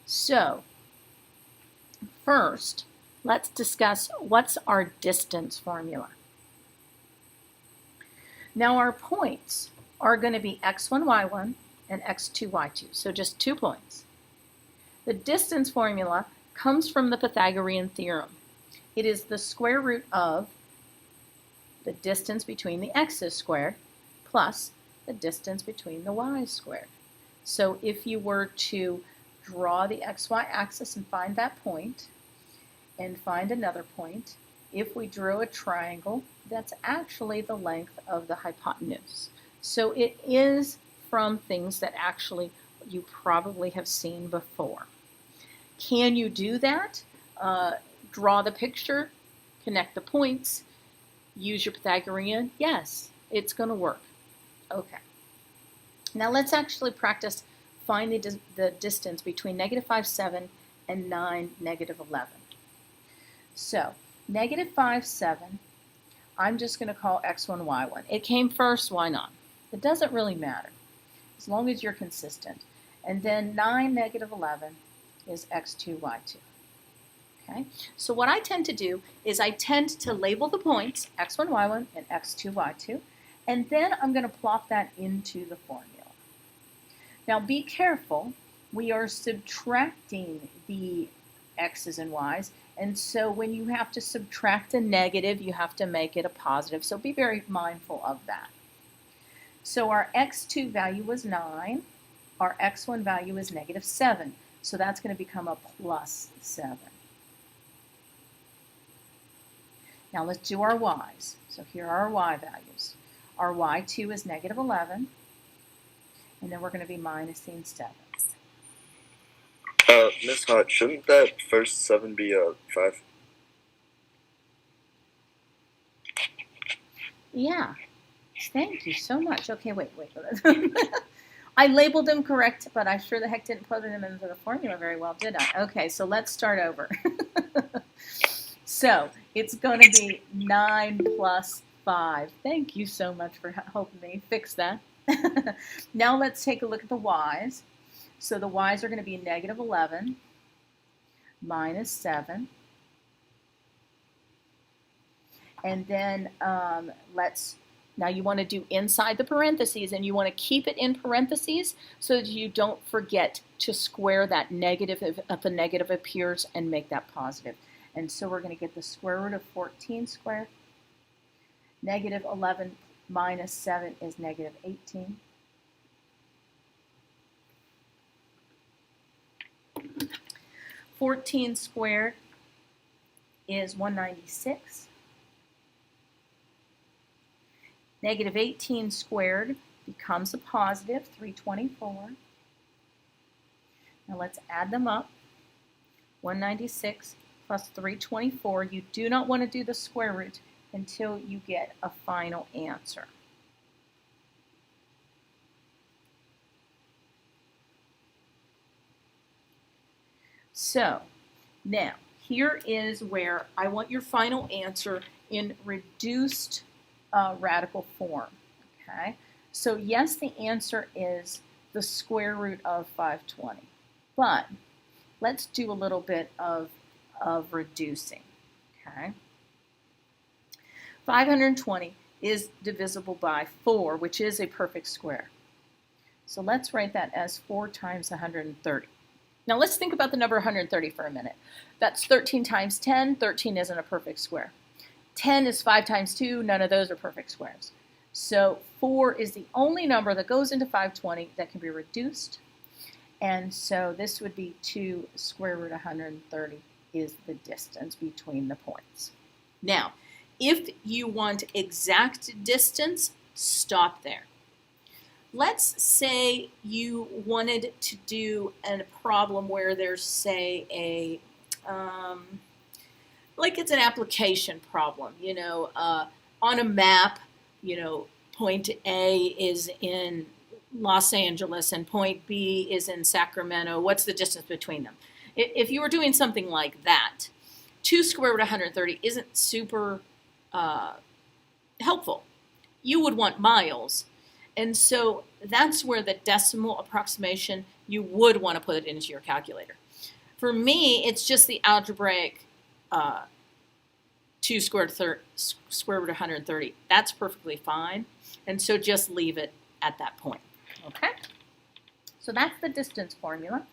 So first, let's discuss what's our distance formula. Now our points are going to be x1, y1 and x2, y2, so just 2 points. The distance formula comes from the Pythagorean theorem. It is the square root of the distance between the x's squared plus the distance between the y's squared. So if you were to draw the xy axis and find that point, and find another point, if we drew a triangle, that's actually the length of the hypotenuse. So it is from things that actually you probably have seen before. Can you do that? Draw the picture, connect the points, use your Pythagorean? Yes, it's going to work. Okay. Now let's actually practice finding the distance between -5, 7 and 9, -11. So -5, 7, I'm just going to call x1, y1. It came first, why not? It doesn't really matter, as long as you're consistent. And then 9, -11 is x2, y2. Okay, so what I tend to do is I tend to label the points, x1, y1, and x2, y2, and then I'm going to plot that into the formula. Now be careful, we are subtracting the x's and y's, and so when you have to subtract a negative, you have to make it a positive, so be very mindful of that. So our x2 value was 9, our x1 value is -7, so that's going to become a +7. Now let's do our y's. So here are our y values. Our y2 is -11, and then we're going to be minusing 7. Miss Hart, shouldn't that first 7 be a 5? Yeah, thank you so much. Okay, wait. I labeled them correct, but I sure the heck didn't put them into the formula very well, did I? Okay, so let's start over. So it's going to be 9 plus 5. Thank you so much for helping me fix that. Now let's take a look at the y's. So the y's are going to be -11 minus 7. And then now you want to do inside the parentheses, and you want to keep it in parentheses so that you don't forget to square that negative if a negative appears and make that positive. And so we're going to get the square root of 14 squared. -11 minus 7 is -18. (14 squared is 196. -18 squared becomes a positive, 324. Now let's add them up. 196 plus 324. You do not want to do the square root until you get a final answer. So now here is where I want your final answer in reduced radical form. Okay, so yes, the answer is the square root of 520, but let's do a little bit of reducing. Okay, 520 is divisible by 4, which is a perfect square. So let's write that as 4 times 130. Now let's think about the number 130 for a minute. That's 13 times 10. 13 isn't a perfect square. 10 is 5 times 2. None of those are perfect squares. So 4 is the only number that goes into 520 that can be reduced. And so this would be 2 square root 130 is the distance between the points. Now, if you want exact distance, stop there. Let's say you wanted to do a problem where there's, say, like it's an application problem, on a map, point A is in Los Angeles and point B is in Sacramento. What's the distance between them? If you were doing something like that, 2 square root 130 isn't super helpful. You would want miles. And so that's where the decimal approximation, you would want to put it into your calculator. For me, it's just the algebraic 2 square root of 130. That's perfectly fine. And so just leave it at that point. Okay? So that's the distance formula.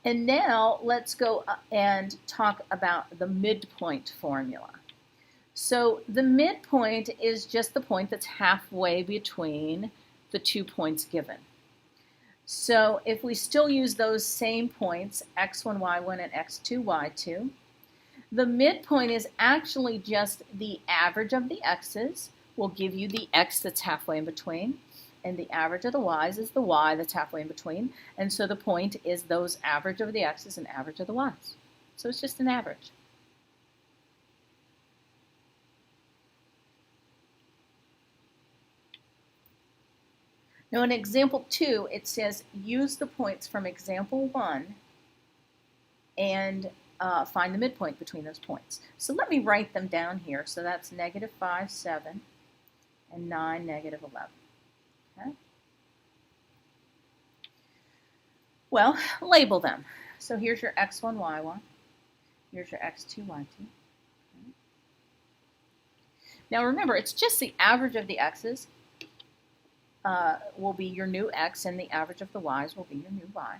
And now let's go and talk about the midpoint formula. So the midpoint is just the point that's halfway between the 2 points given. So if we still use those same points, x1, y1, and x2, y2, the midpoint is actually just the average of the x's. Will give you the x that's halfway in between, and the average of the y's is the y that's halfway in between. And so the point is those average of the x's and average of the y's. So it's just an average. Now in example 2, it says use the points from example 1 and find the midpoint between those points. So let me write them down here. So that's negative 5, 7, and 9, negative 11. Okay. Well, label them. So here's your x1, y1. Here's your x2, y2. Okay. Now remember, it's just the average of the x's will be your new x, and the average of the y's will be your new y.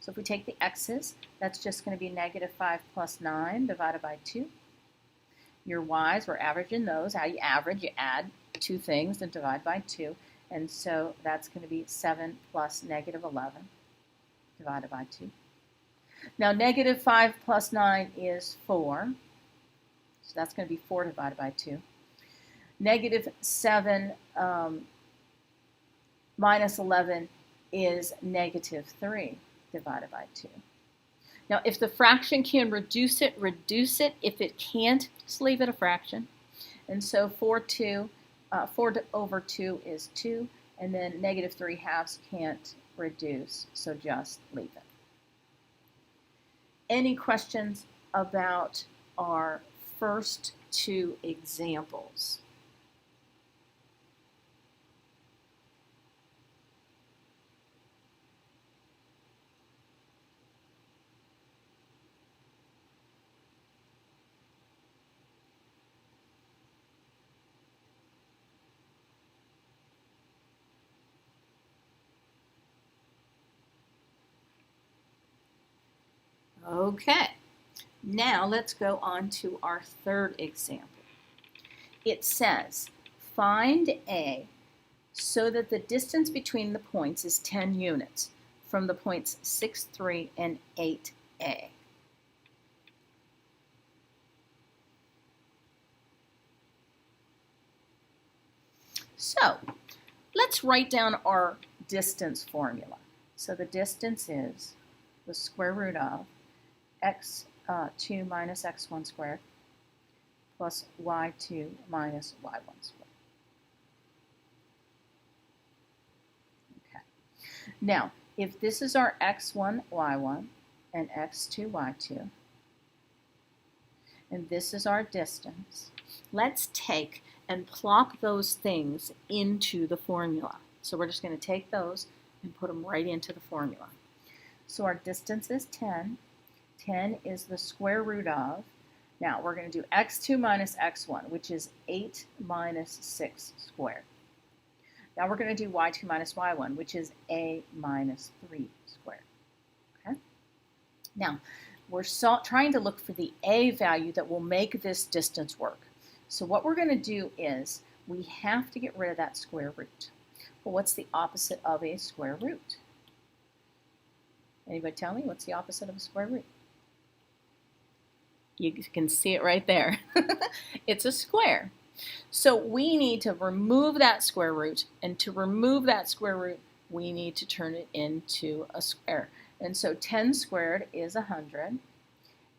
So if we take the x's, that's just going to be negative 5 plus 9 divided by 2. Your y's, we're averaging those. How you average, you add two things and divide by 2. And so that's going to be 7 plus negative 11 divided by 2. Now negative 5 plus 9 is 4. So that's going to be 4 divided by 2. Negative 7 minus 11 is negative 3 divided by 2. Now, if the fraction can reduce it, reduce it. If it can't, just leave it a fraction. And so 4 over 2 is 2, and then negative 3 halves can't reduce, so just leave it. Any questions about our first two examples? Okay, now let's go on to our third example. It says, find A so that the distance between the points is 10 units from the points 6, 3, and 8A. So, let's write down our distance formula. So the distance is the square root of x2 minus x1 squared plus y2 minus y1 squared. Okay. Now, if this is our x1, y1, and x2, y2, and this is our distance, let's take and plop those things into the formula. So we're just going to take those and put them right into the formula. So our distance is 10. 10 is the square root of, now we're going to do x2 minus x1, which is 8 minus 6 squared. Now we're going to do y2 minus y1, which is a minus 3 squared. Okay? Now, we're trying to look for the a value that will make this distance work. So what we're going to do is we have to get rid of that square root. Well, what's the opposite of a square root? Anybody tell me what's the opposite of a square root? You can see it right there. It's a square. So we need to remove that square root, and to remove that square root, we need to turn it into a square. And so 10 squared is 100,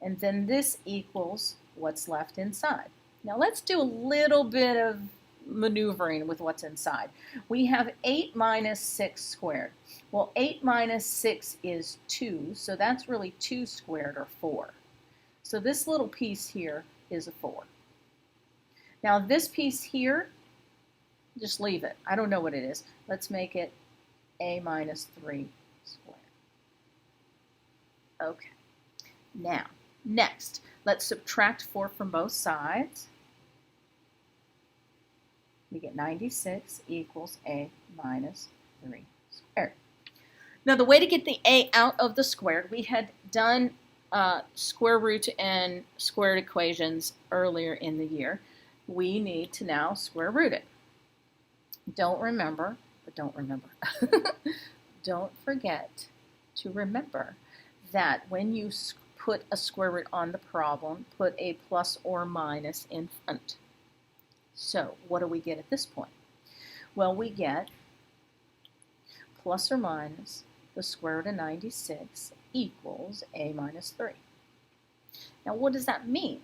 and then this equals what's left inside. Now let's do a little bit of maneuvering with what's inside. We have 8 minus 6 squared. Well, 8 minus 6 is 2, so that's really 2 squared, or 4. So this little piece here is a 4. Now this piece here, just leave it. I don't know what it is. Let's make it a minus 3 squared. Okay. Now, next, let's subtract 4 from both sides. We get 96 equals a minus 3 squared. Now, the way to get the a out of the squared, we had done square root and squared equations earlier in the year. We need to now square root it. Don't remember, but don't remember. Don't forget to remember that when you put a square root on the problem, put a plus or minus in front. So what do we get at this point? Well, we get plus or minus the square root of 96 equals a minus 3. Now, what does that mean?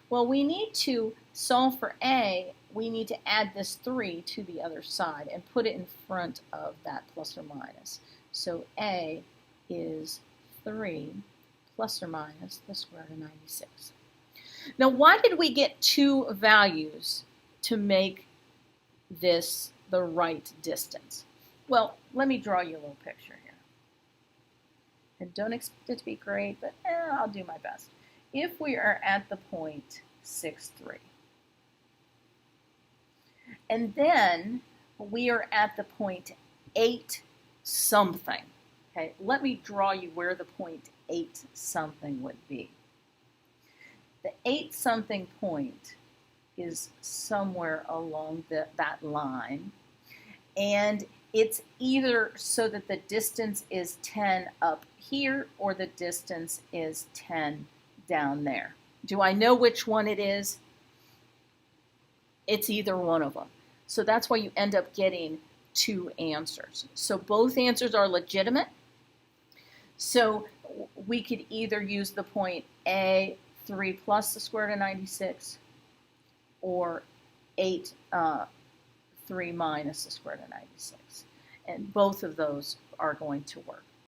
Well, we need to solve for a. We need to add this 3 to the other side and put it in front of that plus or minus. So a is 3 plus or minus the square root of 96. Now, why did we get two values to make this the right distance? Well, let me draw you a little picture here. And don't expect it to be great, but I'll do my best. If we are at the point 6, 3, and then we are at the point 8 something, okay, let me draw you where the point 8 something would be. The 8 something point is somewhere along that line, and it's either so that the distance is 10 up here or the distance is 10 down there. Do I know which one it is? It's either one of them. So that's why you end up getting two answers. So both answers are legitimate. So we could either use the point A, 3 plus the square root of 96, or 8, 3 minus the square root of 96. And both of those are going to work.